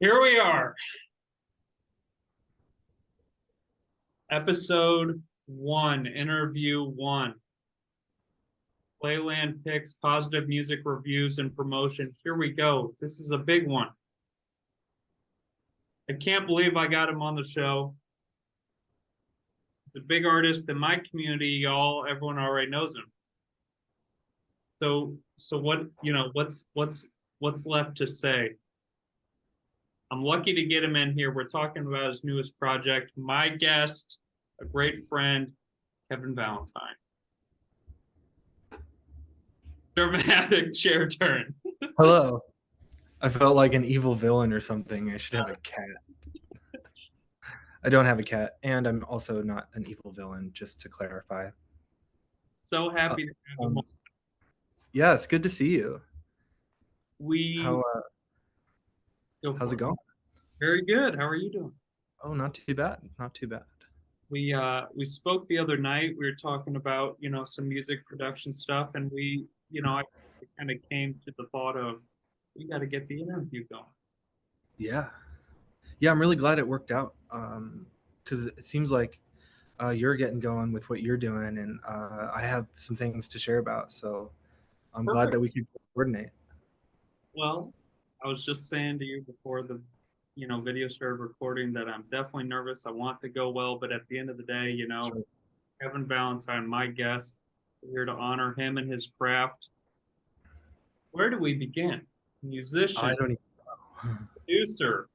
Here we are. Episode 1, interview 1. PlaylandPicks, positive music reviews and promotion. Here we go. This is a big one. I can't believe I got him on the show. He's a big artist in my community, y'all. Everyone already knows him. So what's left to say? I'm lucky to get him in here. We're talking about his newest project. My guest, a great friend, Kevin Valentine. Dramatic chair turn. Hello. I felt like an evil villain or something. I should have a cat. I don't have a cat, and I'm also not an evil villain, just to clarify. So happy to have him on. Yeah, it's good to see you. We How's it going? Very good. How are you doing? Oh, not too bad. Not too bad. We spoke the other night. We were talking about, some music production stuff, and I kind of came to the thought of we got to get the interview going. Yeah. Yeah, I'm really glad it worked out. Because it seems like you're getting going with what you're doing, and I have some things to share about. So I'm glad that we could coordinate. Well, I was just saying to you before the video started recording that I'm definitely nervous. I want to go well, but at the end of the day, Sure. Kevin Valentine, my guest, we're here to honor him and his craft. Where do we begin? Musician, I don't even know. producer,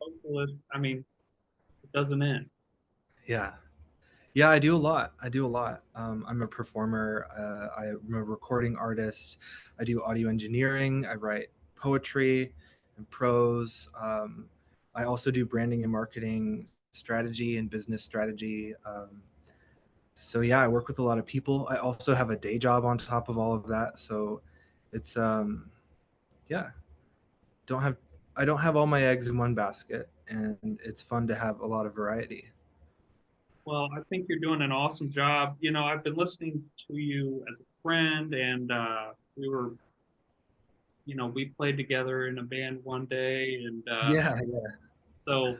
vocalist. I mean, it doesn't end. Yeah. Yeah, I do a lot. I'm a performer. I'm a recording artist. I do audio engineering. I write poetry and prose. I also do branding and marketing strategy and business strategy. So yeah, I work with a lot of people. I also have a day job on top of all of that. So it's yeah, don't have I don't have all my eggs in one basket, and it's fun to have a lot of variety. Well, I think you're doing an awesome job. I've been listening to you as a friend, and we played together in a band one day, and Yeah, yeah. so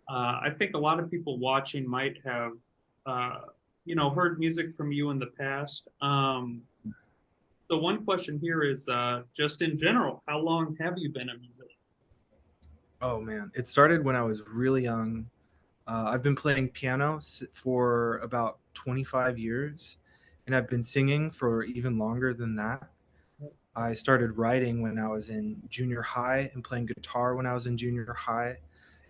I think a lot of people watching might have, heard music from you in the past. The one question here is just in general, how long have you been a musician? Oh man, it started when I was really young. I've been playing piano for about 25 years, and I've been singing for even longer than that. I started writing when I was in junior high and playing guitar when I was in junior high,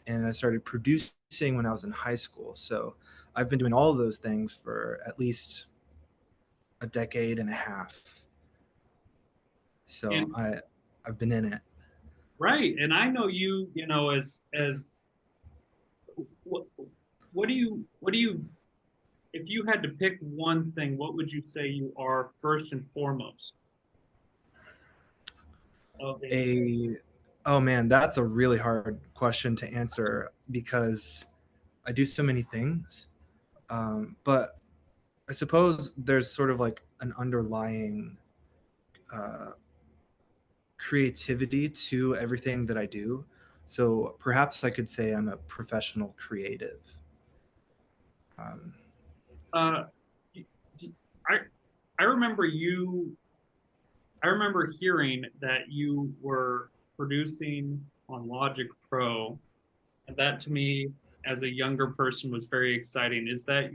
and I started producing when I was in high school. So I've been doing all of those things for at least a decade and a half. So And I've been in it. right, and I know you, as what what do you if you had to pick one thing, what would you say you are first and foremost? Okay. A Oh man, that's a really hard question to answer because I do so many things. But I suppose there's sort of like an underlying uh, creativity to everything that I do. So perhaps I could say I'm a professional creative. Um, Uh, I I remember I remember hearing that you were producing on Logic Pro, and that to me, as a younger person, was very exciting. Is that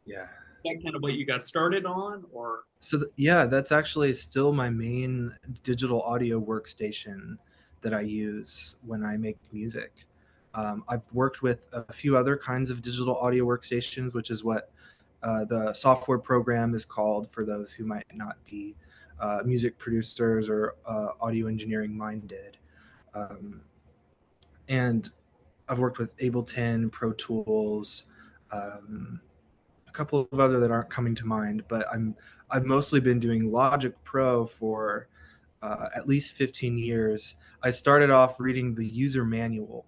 yeah. that kind of what you got started on, or? So yeah, that's actually still my main digital audio workstation that I use when I make music. I've worked with a few other kinds of digital audio workstations, which is what the software program is called for those who might not be music producers or audio engineering minded. Um, and I've worked with Ableton, Pro Tools, um, a couple of other that aren't coming to mind, but I've mostly been doing Logic Pro for at least 15 years. I started off reading the user manual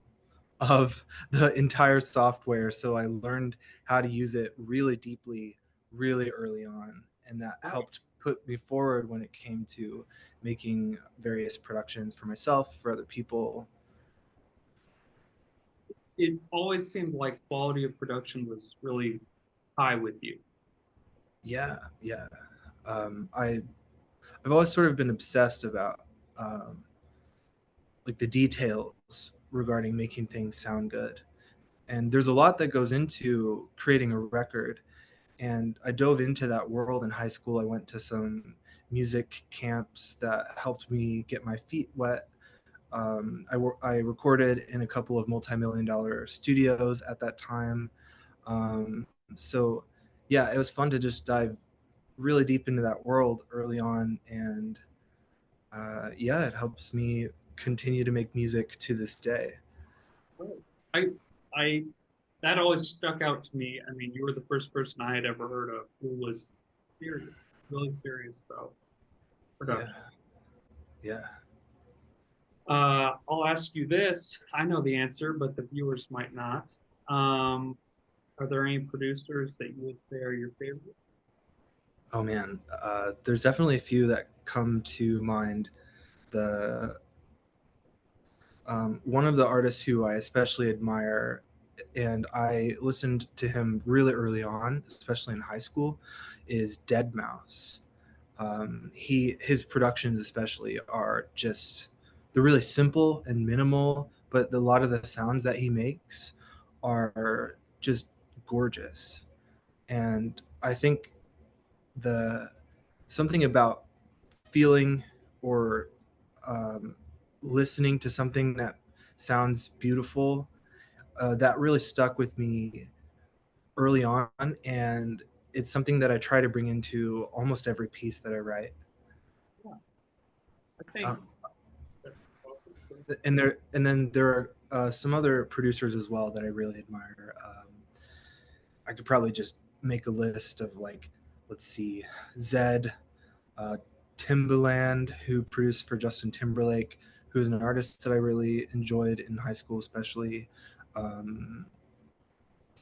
of the entire software, so I learned how to use it really deeply really early on, and that I, helped put me forward when it came to making various productions for myself, for other people. it always seemed like quality of production was really high with you. Yeah, yeah. I've always sort of been obsessed about um, like the details regarding making things sound good, and there's a lot that goes into creating a record. And I dove into that world in high school. I went to some music camps that helped me get my feet wet. I recorded in a couple of multi-million-dollar studios at that time. So, yeah, it was fun to just dive really deep into that world early on, and yeah, it helps me continue to make music to this day. I, I, that always stuck out to me. I mean, you were the first person I had ever heard of who was serious, really serious about Yeah, production. yeah. I'll ask you this. I know the answer, but the viewers might not. Um, are there any producers that you would say are your favorites? Oh man, there's definitely a few that come to mind. The One of the artists who I especially admire, and I listened to him really early on, especially in high school, is Dead Mouse. His productions especially are just, they're really simple and minimal, but a lot of the sounds that he makes are just gorgeous. And I think the something about feeling or um, listening to something that sounds beautiful, that really stuck with me early on, and it's something that I try to bring into almost every piece that I write. Yeah, I think Um, that's awesome. and then there are some other producers as well that I really admire. I could probably just make a list of, like, let's see, Zed, uh, Timbaland, who produced for Justin Timberlake, who's an artist that I really enjoyed in high school, especially. Um,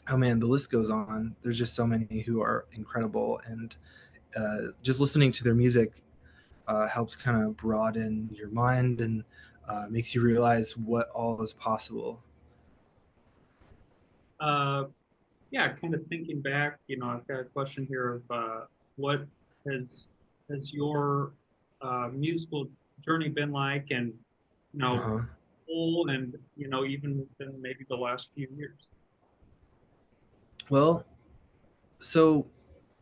oh man, the list goes on. There's just so many who are incredible, and just listening to their music helps kind of broaden your mind and makes you realize what all is possible. Uh, yeah, kind of thinking back, I've got a question here of what has has your musical journey been like, and Uh huh. whole, and even within maybe the last few years. Well, so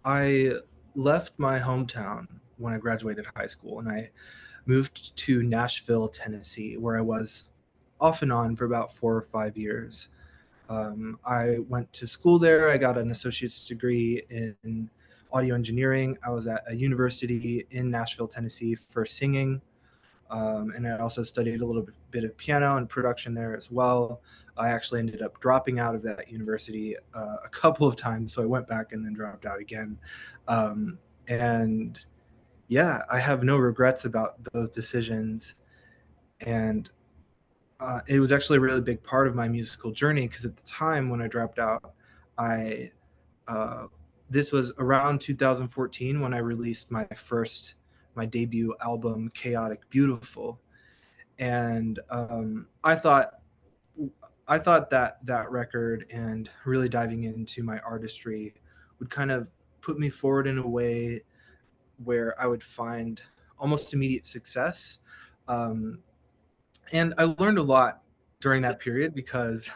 I left my hometown when I graduated high school, and I moved to Nashville, Tennessee, where I was off and on for about 4 or 5 years. I went to school there. I got an associate's degree in audio engineering. I was at a university in Nashville, Tennessee for singing. And I also studied a little bit of piano and production there as well. I actually ended up dropping out of that university a couple of times, so I went back and then dropped out again. And yeah, I have no regrets about those decisions. And it was actually a really big part of my musical journey because at the time when I dropped out, I uh, this was around 2014 when I released my debut album, Chaotic Beautiful, and I thought that that record and really diving into my artistry would kind of put me forward in a way where I would find almost immediate success. Um, and I learned a lot during that period because,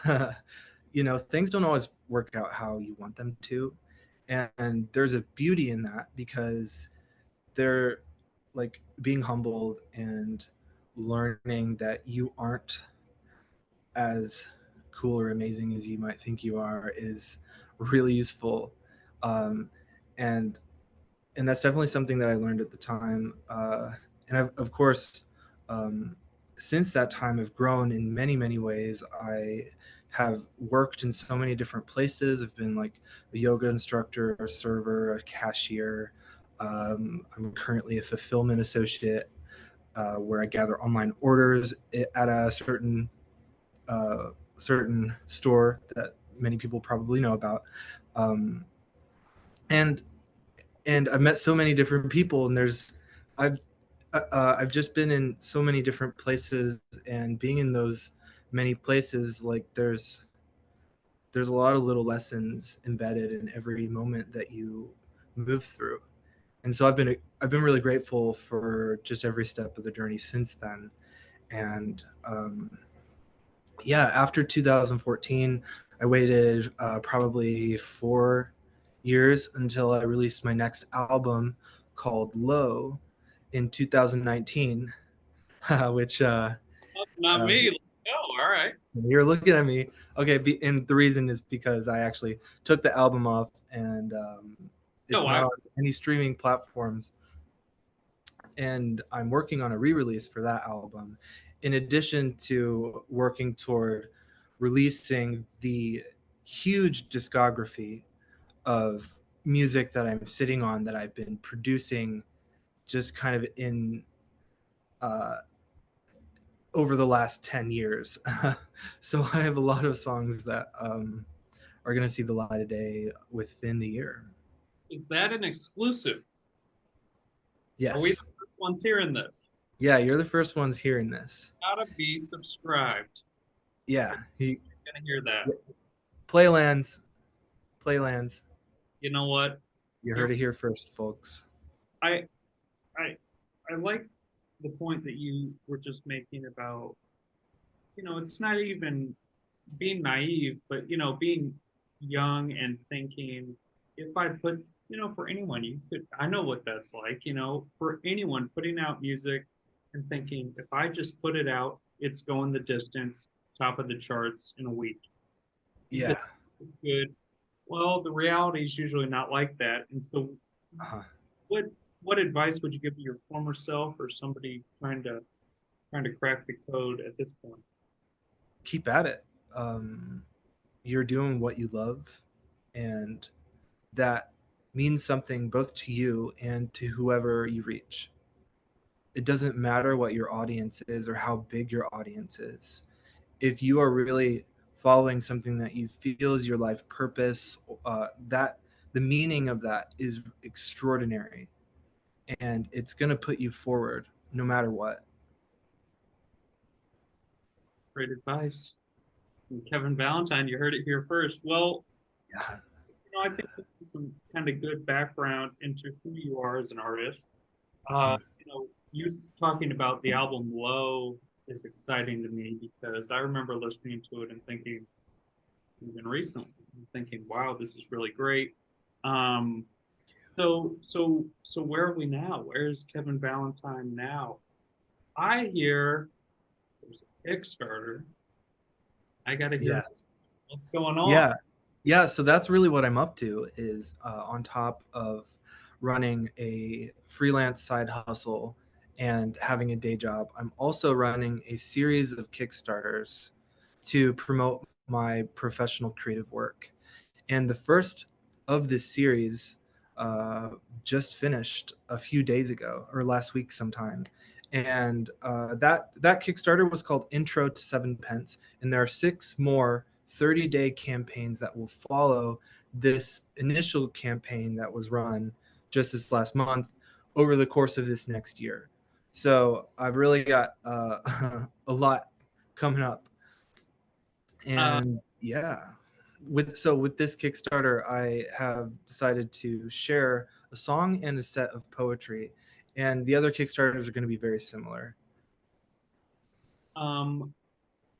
things don't always work out how you want them to. And there's a beauty in that because they're like being humbled and learning that you aren't as cool or amazing as you might think you are is really useful. Um, and and that's definitely something that I learned at the time. And I've, of course, um, since that time, I've grown in many, many ways. I have worked in so many different places. I've been like a yoga instructor, a server, a cashier. I'm currently a fulfillment associate where I gather online orders at a uh, certain store that many people probably know about. Um, and and I've met so many different people, and I've I've just been in so many different places, and being in those many places, like there's a lot of little lessons embedded in every moment that you move through. And so I've been really grateful for just every step of the journey since then. And yeah, after 2014, I waited probably 4 years until I released my next album called Low in 2019, which Not uh, me. No, all right. you're looking at me. Okay, and the reason is because I actually took the album off, and it's No, not on any streaming platforms. And I'm working on a re-release for that album, in addition to working toward releasing the huge discography of music that I'm sitting on that I've been producing just kind of in uh, over the last 10 years. So I have a lot of songs that are going to see the light of day within the year. is that an exclusive? Are we the Yes. first ones hearing this? Yeah, you're the first ones hearing this. Gotta be subscribed. Yeah. You're gonna hear that. Playlands, Playlands. You know what? You You're heard it here first, folks. I I I like the point that you were just making about, it's not even being naive, but being young and thinking, if I put, for anyone, I know what that's like, for anyone putting out music and thinking, if I just put it out, it's going the distance, top of the charts in a week. Because Yeah. it's good. Well, the reality is usually not like that. And so Uh-huh. what what advice would you give to your former self or somebody trying to crack the code at this point? Keep at it. You're doing what you love, and that means something both to you and to whoever you reach. It doesn't matter what your audience is or how big your audience is. If you are really following something that you feel is your life purpose, that the meaning of that is extraordinary, and it's going to put you forward no matter what. Great advice. And Kevin Valentine, you heard it here first. Well, Yeah. I think this is some kind of good background into who you are as an artist. Uh-huh. You talking about the album Low is exciting to me because I remember listening to it and thinking, even recently, thinking, wow, this is really great. Um, so where are we now? Where's Kevin Valentine now? I hear there's a Kickstarter. I got to hear Yes. what's going on. Yeah. Yeah, so that's really what I'm up to, is on top of running a freelance side hustle and having a day job, I'm also running a series of Kickstarters to promote my professional creative work. And the first of this series uh, just finished a few days ago, or last week sometime. And that Kickstarter was called Intro to Seven Pence, and there are 6 more 30-day campaigns that will follow this initial campaign that was run just this last month over the course of this next year. So I've really got a lot coming up, Uh, and yeah, with this Kickstarter, I have decided to share a song and a set of poetry, and the other Kickstarters are going to be very similar. um,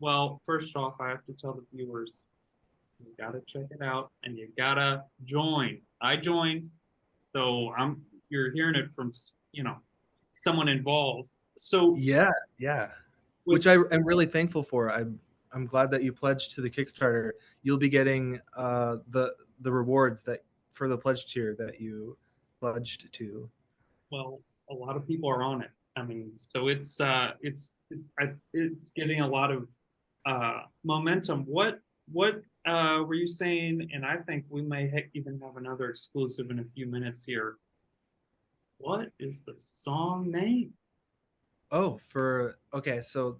well, first off, I have to tell the viewers you gotta check it out and you gotta join. I joined, so you're hearing it from someone involved. So Yeah, yeah, with which I am really thankful for. I'm glad that you pledged to the Kickstarter. You'll be getting the rewards that for the pledge tier that you pledged to. well, a lot of people are on it. I mean, so it's getting a lot of momentum. What were you saying? And I think we may even have another exclusive in a few minutes here. What is the song name? Oh, for okay, so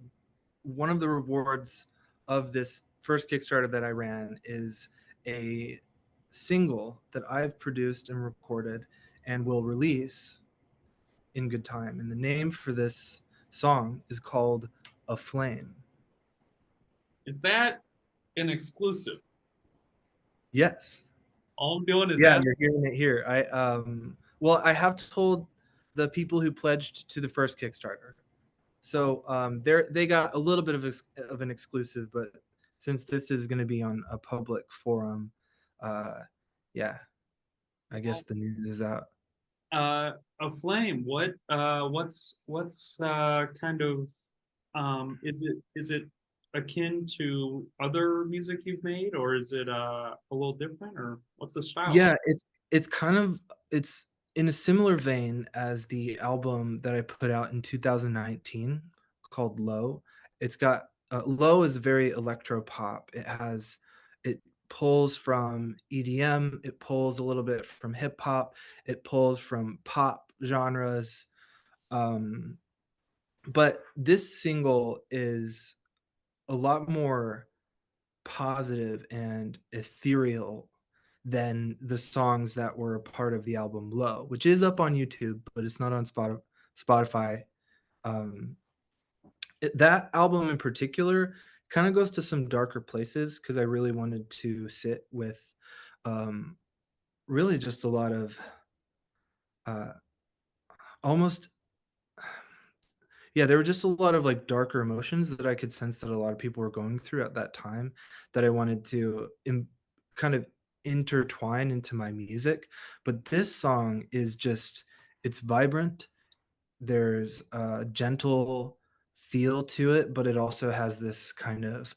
one of the rewards of this first Kickstarter that I ran is a single that I've produced and recorded, and will release in good time. And the name for this song is called A Flame. Is that an exclusive? Yes. All I'm doing is Yeah, asking. you're hearing it here. Well, I have told the people who pledged to the first Kickstarter. So they got a little bit of an exclusive, but since this is going to be on a public forum, uh, yeah, I guess Well, the news is out. a flame. What's kind of is it akin to other music you've made, or is it a little different, or what's the style? Yeah, it's kind of it's in a similar vein as the album that I put out in 2019 called Low. It's got Low is very electro pop. It pulls from EDM, it pulls a little bit from hip hop, it pulls from pop genres. Um, but this single is a lot more positive and ethereal than the songs that were a part of the album Low, which is up on YouTube, but it's not on Spotify. Um, that album in particular kind of goes to some darker places because I really wanted to sit with um, really just a lot of uh, almost yeah, there were just a lot of, like, darker emotions that I could sense that a lot of people were going through at that time that I wanted to kind of intertwine into my music, but this song is just it's vibrant, there's a gentle feel to it, but it also has this kind of,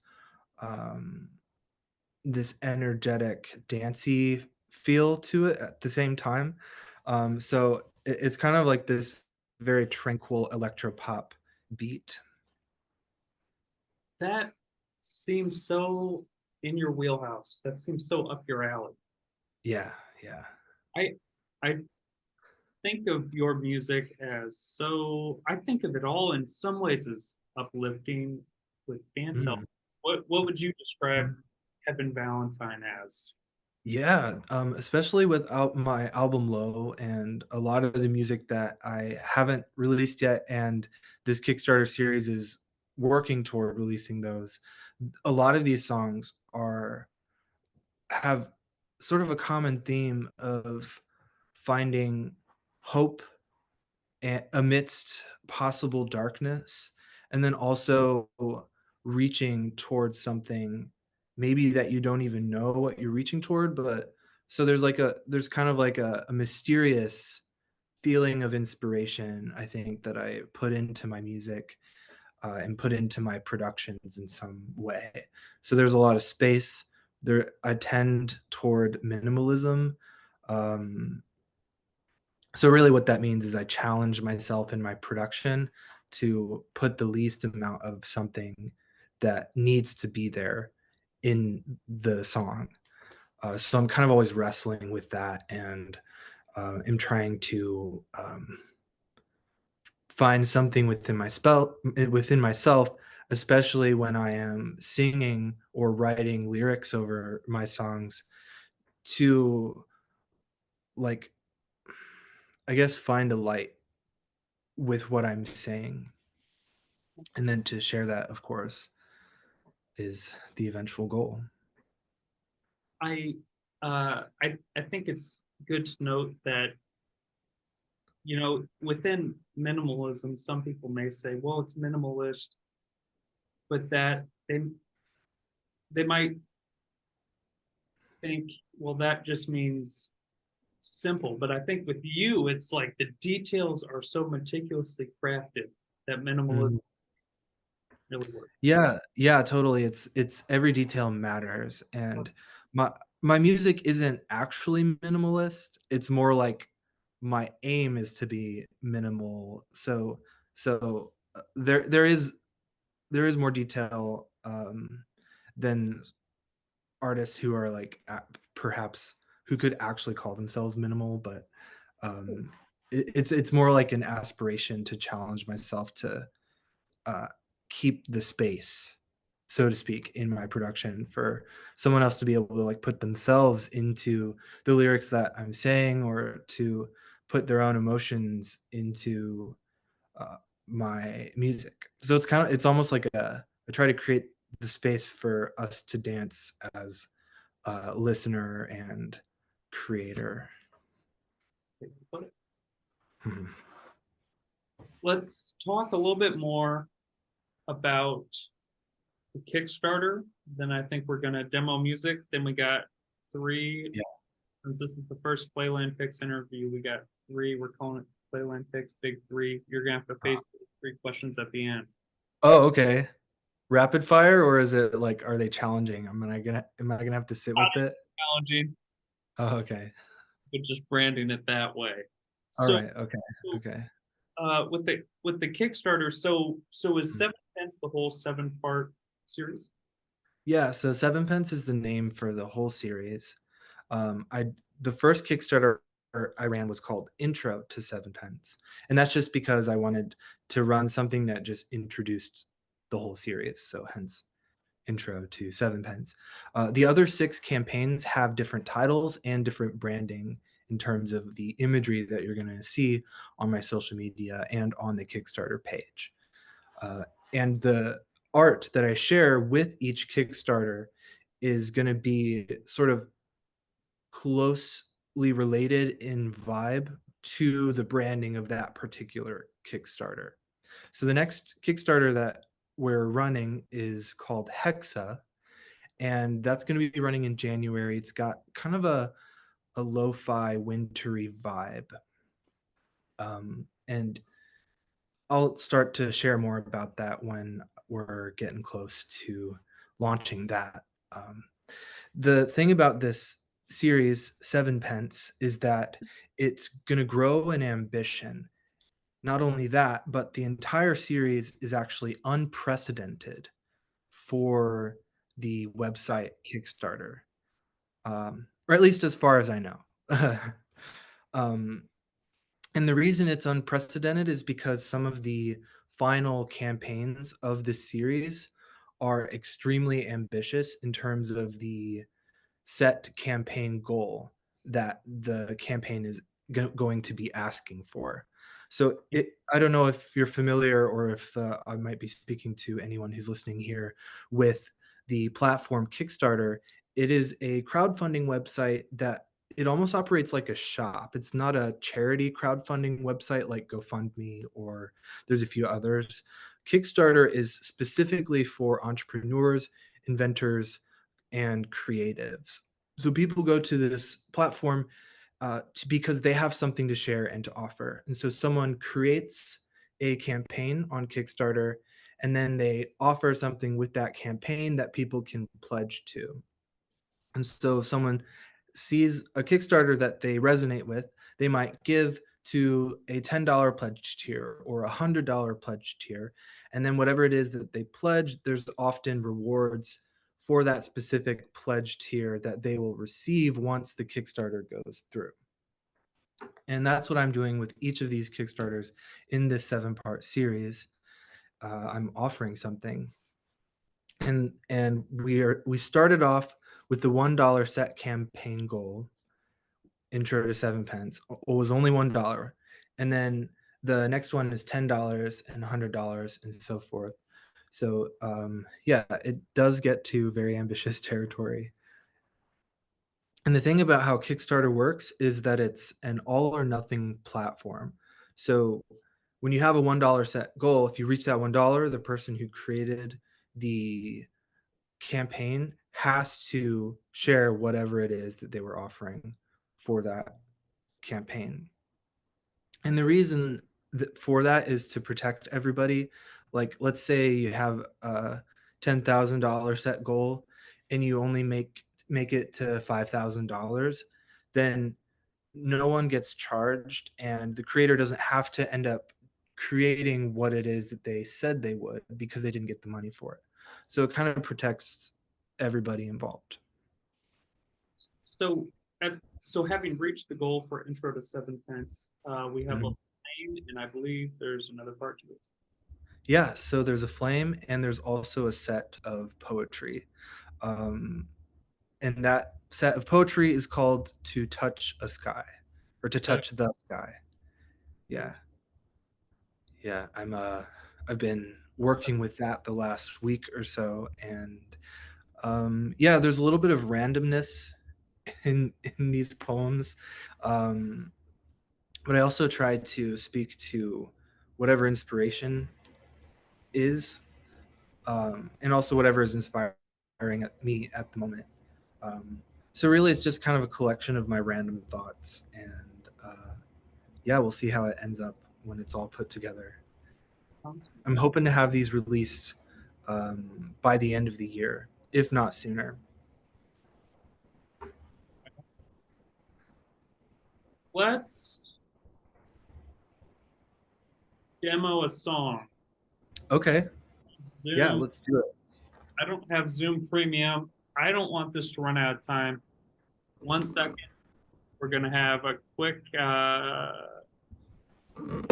um, this energetic, dancey feel to it at the same time, so it's kind of like this very tranquil electro pop beat. That seems so in your wheelhouse. That seems so up your alley. Yeah, yeah. I I think of your music as so. I think of it all in some ways as uplifting with dance elements. Mm, What would you describe mhm. Kevin Valentine as? Yeah, especially with my album Low and a lot of the music that I haven't released yet, and this Kickstarter series is working toward releasing those. A lot of these songs are have sort of a common theme of finding hope amidst possible darkness, and then also reaching towards something maybe that you don't even know what you're reaching toward, but so there's kind of like a mysterious feeling of inspiration, I think, that I put into my music, and put into my productions in some way. So there's a lot of space there. I tend toward minimalism. um, so really what that means is I challenge myself in my production to put the least amount of something that needs to be there in the song. So I'm kind of always wrestling with that, and am trying to find something within myself, especially when I am singing or writing lyrics over my songs, to, like, I guess, find a light with what I'm saying, and then to share that, of course, is the eventual goal. I think it's good to note that within minimalism, some people may say, well, it's minimalist, but that they might think, well, that just means simple. But I think with you, it's like the details are so meticulously crafted that minimalism Mhm. really works. Yeah, yeah, totally. It's every detail matters, and my my music isn't actually minimalist. It's more like my aim is to be minimal. So there is more detail than artists who are like perhaps who could actually call themselves minimal, but it's more like an aspiration to challenge myself to uh, keep the space. so to speak, in my production for someone else to be able to like put themselves into the lyrics that I'm saying, or to put their own emotions into uh, my music. So it's kind of, it's almost like I try to create the space for us to dance as listener and creator. Mhm. Let's talk a little bit more about the Kickstarter. Then I think we're gonna demo music. Then we got three. Yeah. Since this is the first Playland Picks interview, we got three. We're calling it Playland Picks Big Three. You're gonna have to face three questions at the end. Oh, okay. Rapid fire, or is it like, are they challenging? Am I gonna have to sit Not with it? challenging, Oh, okay. but just branding it that way. All So, right. Okay. Okay. with the Kickstarter, so is Hmm. Seven Pence the whole 7-part series? Yeah. So Seven Pence is the name for the whole series. I The first Kickstarter I ran was called Intro to Seven Pence, and that's just because I wanted to run something that just introduced the whole series. So hence Intro to Seven Pence. The other six campaigns have different titles and different branding in terms of the imagery that you're going to see on my social media and on the Kickstarter page. And the art that I share with each Kickstarter is going to be sort of closely related in vibe to the branding of that particular Kickstarter. So the next Kickstarter that we're running is called Hexa, and that's going to be running in January. It's got kind of a lo-fi wintry vibe. And I'll start to share more about that when we're getting close to launching that. Um, the thing about this series, Seven Pence, is that it's going to grow in ambition. Not only that, but the entire series is actually unprecedented for the website Kickstarter, or at least as far as I know. um, and the reason it's unprecedented is because some of the final campaigns of this series are extremely ambitious in terms of the set campaign goal that the campaign is going to be asking for. So I don't know if you're familiar, or if I might be speaking to anyone who's listening here with the platform Kickstarter. It is a crowdfunding website that it almost operates like a shop. It's not a charity crowdfunding website like GoFundMe, or there's a few others. Kickstarter is specifically for entrepreneurs, inventors, and creatives. So people go to this platform because they have something to share and to offer. And so someone creates a campaign on Kickstarter, and then they offer something with that campaign that people can pledge to. And so if someone sees a Kickstarter that they resonate with, they might give to a $10 pledge tier or a $100 pledge tier. And then whatever it is that they pledge, there's often rewards for that specific pledge tier that they will receive once the Kickstarter goes through. And that's what I'm doing with each of these Kickstarters in this 7-part series. I'm offering something, and we started off with the $1 set campaign goal. Intro to Seven Pence was only $1, and then the next one is $10 and $100 and so forth. So yeah, it does get to very ambitious territory. And the thing about how Kickstarter works is that it's an all or nothing platform. So when you have a $1 set goal, if you reach that $1, the person who created the campaign has to share whatever it is that they were offering for that campaign. And the reason for that is to protect everybody. Like, let's say you have a $10,000 set goal and you only make it to $5,000, then no one gets charged, and the creator doesn't have to end up creating what it is that they said they would because they didn't get the money for it. So it kind of protects everybody involved. So, so having reached the goal for Intro to Seven Pence, we have a Mhm. name, and I believe there's another part to it. Yeah, so there's a flame and there's also a set of poetry. Um, and that set of poetry is called To Touch a Sky or To Okay. Touch the Sky. Yeah. Yes. Yeah, I've been working with that the last week or so, and yeah, there's a little bit of randomness in these poems. Um but I also try to speak to whatever inspiration is, and also whatever is inspiring at me at the moment. So really, it's just kind of a collection of my random thoughts, and yeah, we'll see how it ends up when it's all put together. Sounds I'm hoping to have these released by the end of the year, if not sooner. Let's demo a song. Okay, yeah, Zoom. let's do it. I don't have Zoom Premium. I don't want this to run out of time. 1 second. We're gonna have a quick here. We're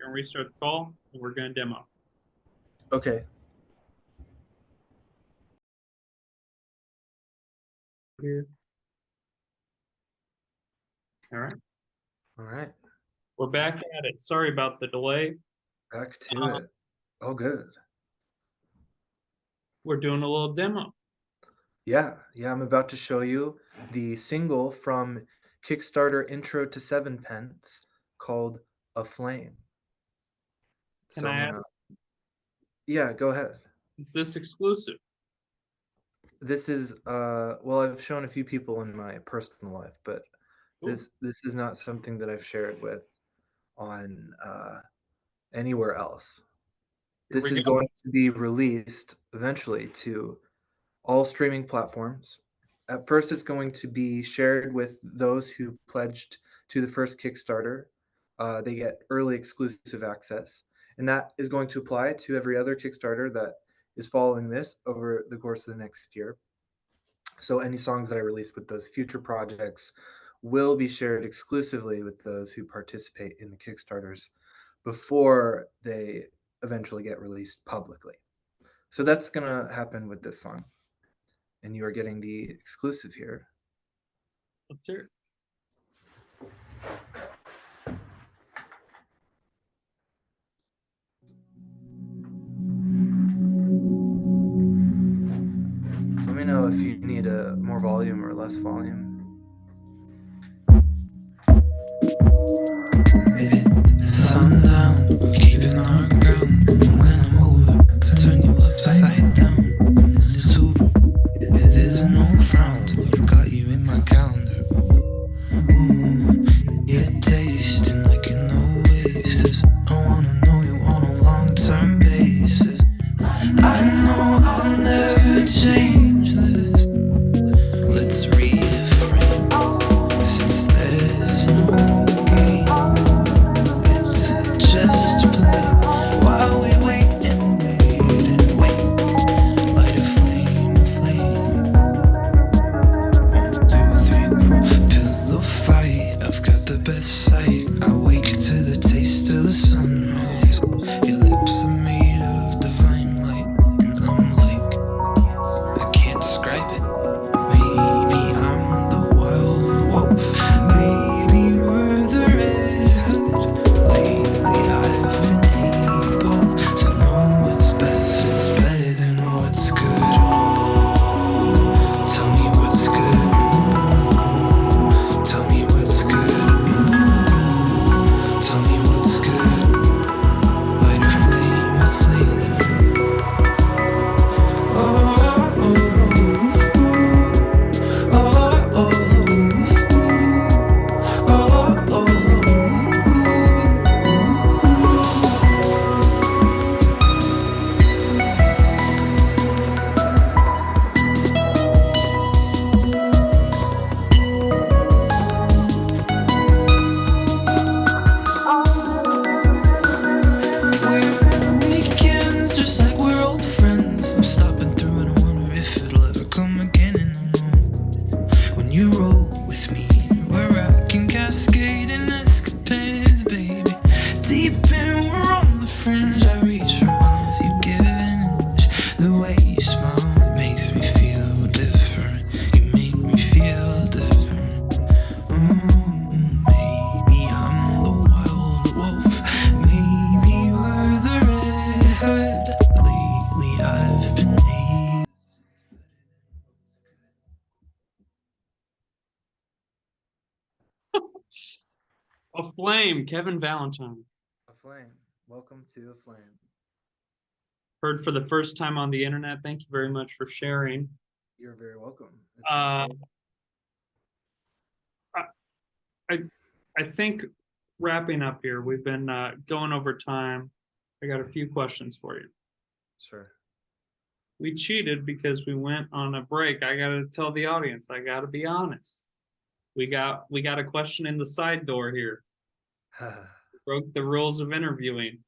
gonna restart the call and we're gonna demo. Okay, Here. All right. all right, We're back at it. Sorry about the delay. back to Uh, it. Oh, good. we're doing a little demo. Yeah, yeah, I'm about to show you the single from Kickstarter Intro to Seven Pence called A Flame. Can So I'm I ask, gonna, yeah, go ahead. is this exclusive? This is well, I've shown a few people in my personal life, but Ooh, this is not something that I've shared with on anywhere else. here This we is go. going to be released eventually to all streaming platforms. At first, it's going to be shared with those who pledged to the first Kickstarter. They get early exclusive access, and that is going to apply to every other Kickstarter that is following this over the course of the next year. So, any songs that I release with those future projects will be shared exclusively with those who participate in the Kickstarters before they eventually get released publicly. So, that's going to happen with this song, and you are getting the exclusive here. Let's hear it. Let me know if you need a more volume or less volume. Sundown, we're keeping our ground. When I move it, turn you upside down. And it's over, there's no frowns. Got you in my calendar. Ooh, you're tasting like an oasis. I wanna know you on a long-term basis. I know I'll never change this. Let's reframe, since there's no game. Just play while we wait and wait and wait. Light a flame, a flame. 1, 2, 3, 4. Pillow fight. I've got the best sight. I wake to the taste of the sunrise. Your lips are made of divine light, and I'm like, I can't describe it. Maybe I'm the wild wolf. Maybe we're the red hood. Lately I've been able to know what's best is better than what's good. Tell me what's good. Tell me what's good. A flame, Kevin Valentine. A flame. Welcome to a flame. Heard for the first time on the internet. Thank you very much for sharing. You're very welcome. This Uh, is I, I I think wrapping up here, we've been going over time. I got a few questions for you. sure. We cheated because we went on a break. I got to tell the audience. I got to be honest. We got a question in the side door here. Broke the rules of interviewing.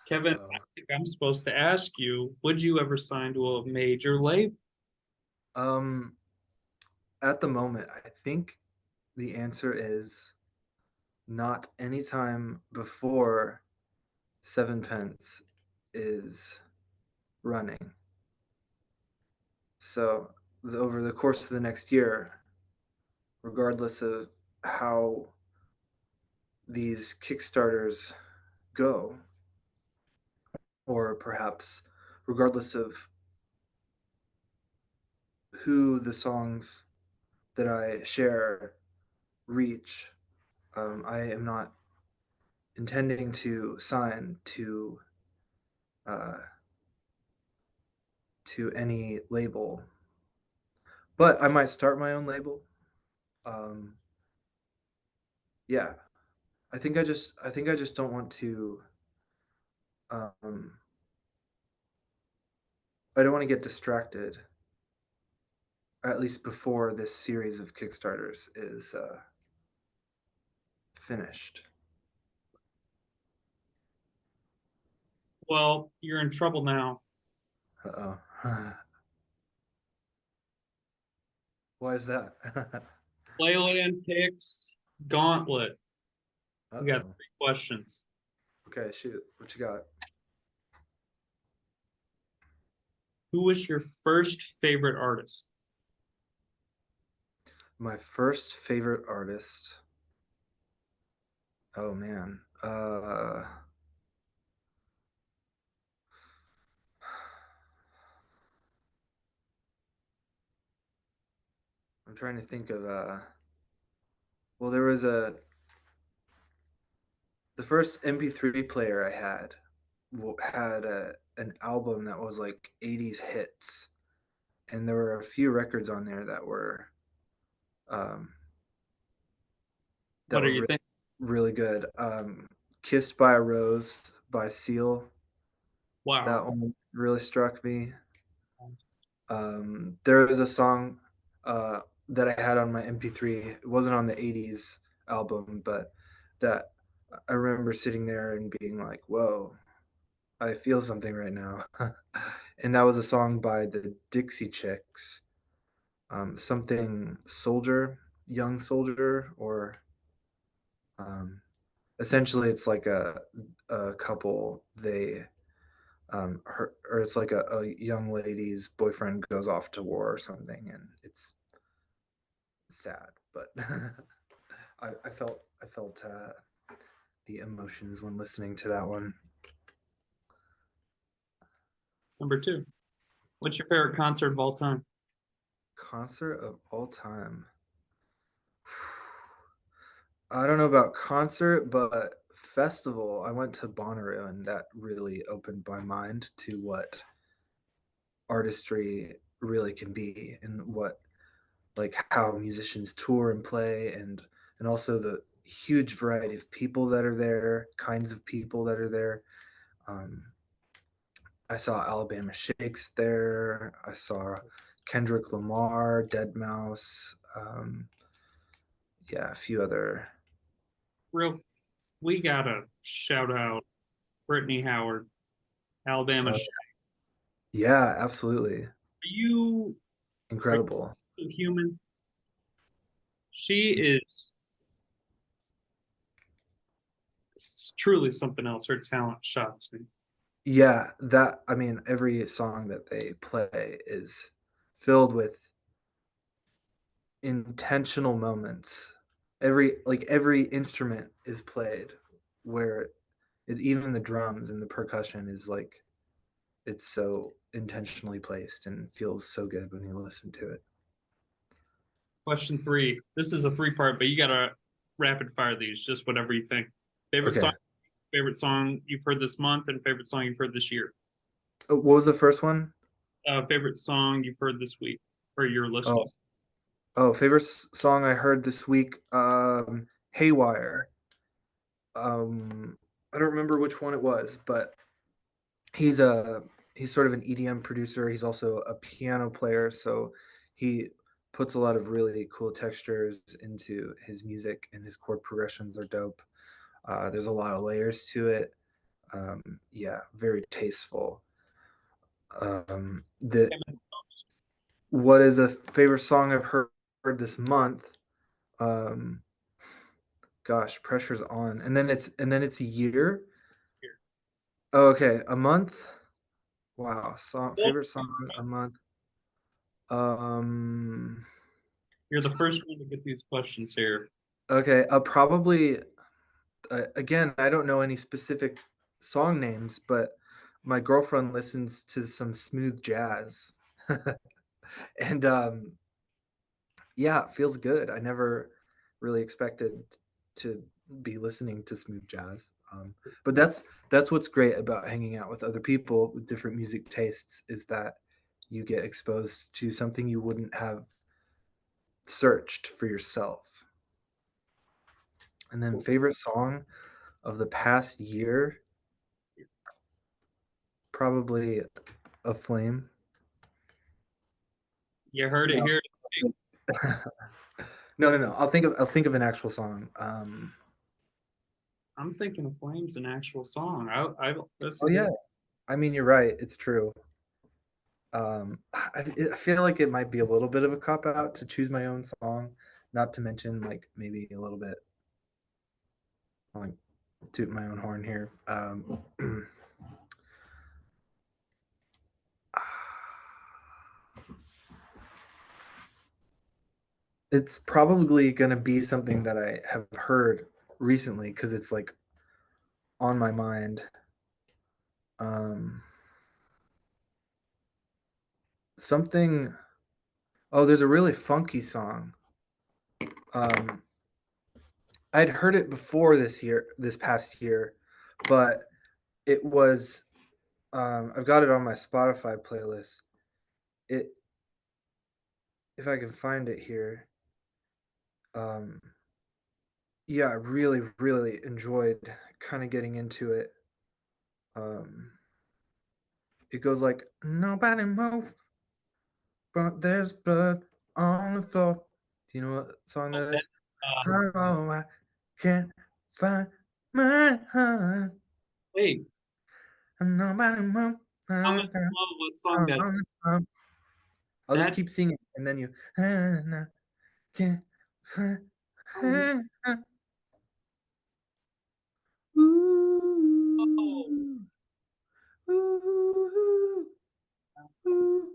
Kevin, I think I'm supposed to ask you, would you ever sign to a major label? Um, at the moment, I think the answer is not anytime before Seven Pence is running. So over the course of the next year, regardless of how these Kickstarters go, or perhaps regardless of who the songs that I share reach, I am not intending to sign uh, to any label, but I might start my own label. Um, yeah, I think I just don't want to. Um, I don't want to get distracted. At least before this series of Kickstarters is finished. Well, you're in trouble now. Uh oh. Why is that? PlaylandPicks Gauntlet. Uh We got oh. 3 questions. Okay, shoot. What you got? Who was your first favorite artist? My first favorite artist. Oh man. I'm trying to think of well, there was a the first MP3 player I had an album that was like 80s hits, and there were a few records on there um, that What are were you thinking? really good. "Kissed by a Rose" by Seal. That Wow. one really struck me. There was a song that I had on my MP3. It wasn't on the 80s album, but that I remember sitting there and being like, "Whoa, I feel something right now." And that was a song by the Dixie Chicks, something soldier, young soldier, or um, essentially it's like a couple. Or it's like a young lady's boyfriend goes off to war or something, and it's sad, but I felt the emotions when listening to that one. Number 2. What's your favorite concert of all time? Concert of all time. I don't know about concert, but festival. I went to Bonnaroo, and that really opened my mind to what artistry really can be, and what like how musicians tour and play, and also the huge variety of people that are there, kinds of people that are there. Um, I saw Alabama Shakes there. I saw Kendrick Lamar, Dead Mouse. Yeah, a few other. Real, we gotta shout out Brittany Howard, Alabama. Uh, Are yeah, absolutely you are incredible. you human? She is truly something else. Her talent shocks me. Yeah, that I mean, every song that they play is filled with intentional moments. Every instrument is played where even the drums and the percussion is like it's so intentionally placed and feels so good when you listen to it. Question 3. This is a 3-part, but you gotta rapid fire these, just whatever you think. Okay. Favorite song you've heard this month, and favorite song you've heard this year. What was the first one? Favorite song you've heard this week, or you're listening. Oh, favorite song I heard this week. Haywire. I don't remember which one it was, but he's a he's sort of an EDM producer. He's also a piano player, so he puts a lot of really cool textures into his music, and his chord progressions are dope. There's a lot of layers to it. Yeah, very tasteful. The What is a favorite song I've heard this month? Um, Gosh, pressure's on, and then it's a year. Oh, okay, a month. Wow, favorite song a month. Um, You're the first one to get these questions here. okay, probably again, I don't know any specific song names, but my girlfriend listens to some smooth jazz. And yeah, it feels good. I never really expected to be listening to smooth jazz. But that's what's great about hanging out with other people with different music tastes, is that you get exposed to something you wouldn't have searched for yourself. And then favorite song of the past year, probably A Flame. You heard it No. here. No. I'll think of an actual song. I'm thinking of Flames, an actual song. I Oh listened to yeah. it. I mean, you're right. It's true. I feel like it might be a little bit of a cop out to choose my own song, not to mention like maybe a little bit like toot my own horn here. It's probably going to be something that I have heard recently because it's like on my mind. Um, Something. Oh, there's a really funky song. Um, I'd heard it before this past year, but it was. I've got it on my Spotify playlist. It, if I can find it here. Um, yeah, I really, really enjoyed kind of getting into it. Um, it goes like, "Nobody move, but there's blood on the floor." Do you know what song Oh, that that, is? Oh, I can't find my heart. wait, And nobody move. comment below what song that I'll just that. keep singing, and then you. And I can't find Oh, my heart. oh, Ooh, ooh, ooh.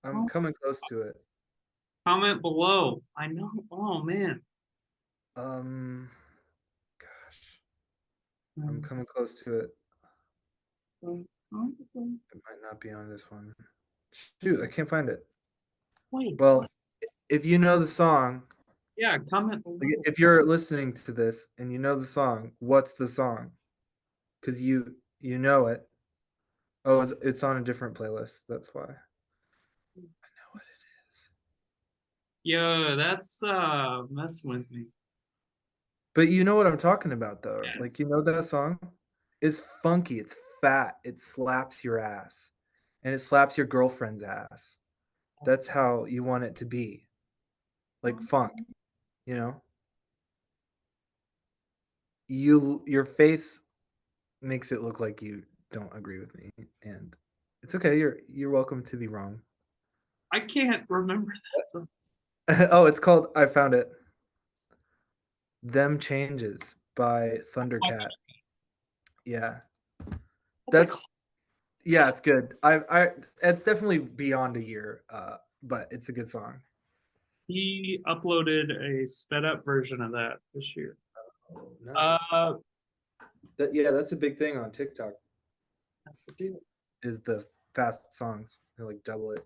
I'm oh. coming close to it. Comment below. I know. Oh man. Um, Gosh, I'm Um, coming close to it. um, It might not be on this one. Shoot, I can't find it. Wait. Well, if you know the song, Yeah, comment like below. if you're listening to this and you know the song, what's the song? Because you know it. Oh, it's on a different playlist. That's why. I know what it is. Yeah, that's messing with me. But you know what I'm talking about, though. Yes. Like you know that song? It's funky. It's fat. It slaps your ass, and it slaps your girlfriend's ass. That's how you want it to be, like funk. You know, your face makes it look like you don't agree with me, and it's okay. You're welcome to be wrong. I can't remember that song. Oh, it's called. I found it. "Them Changes" by Oh, Thundercat. Yeah, what's it that's called? yeah, it's good. It's definitely beyond a year, but it's a good song. He uploaded a sped up version of that this year. Oh, nice. Uh, Yeah, that's a big thing on TikTok. that's the deal. Is the fast songs. They like double it.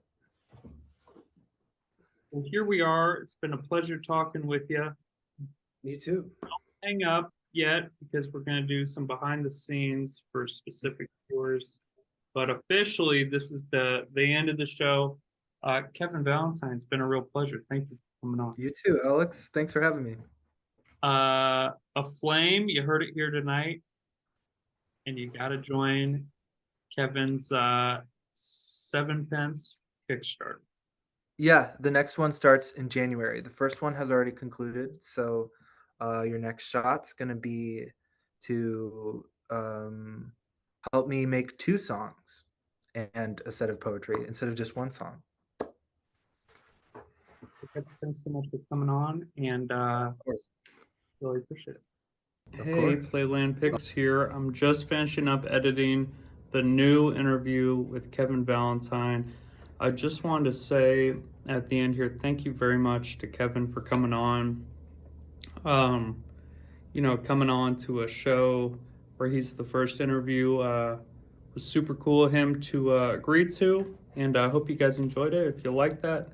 Well, here we are. It's been a pleasure talking with you. You too. Hang up yet because we're going to do some behind the scenes for specific viewers. But officially, this is the end of the show. Kevin Valentine, it's been a real pleasure. Thank you for coming on. You too, Alex. Thanks for having me. A flame, you heard it here tonight, and you got to join Kevin's 7 pence Kickstarter. Yeah, the next one starts in January. The first one has already concluded, so your next shot's gonna be to help me make 2 songs and a set of poetry instead of just one song. Thanks so much for coming on, and Of course. really appreciate it. Of Hey, course. PlaylandPicks here. I'm just finishing up editing the new interview with Kevin Valentine. I just wanted to say at the end here, thank you very much to Kevin for coming on. Coming on to a show where he's the first interview was super cool of him to agree to, and I hope you guys enjoyed it. If you like that,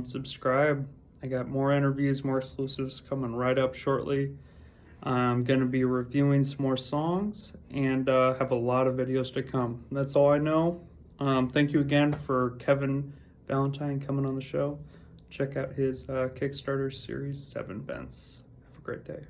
subscribe. I got more interviews, more exclusives coming right up shortly. I'm going to be reviewing some more songs and have a lot of videos to come. That's all I know. Thank you again for Kevin Valentine coming on the show. Check out his Kickstarter series, 7 pence. Have a great day.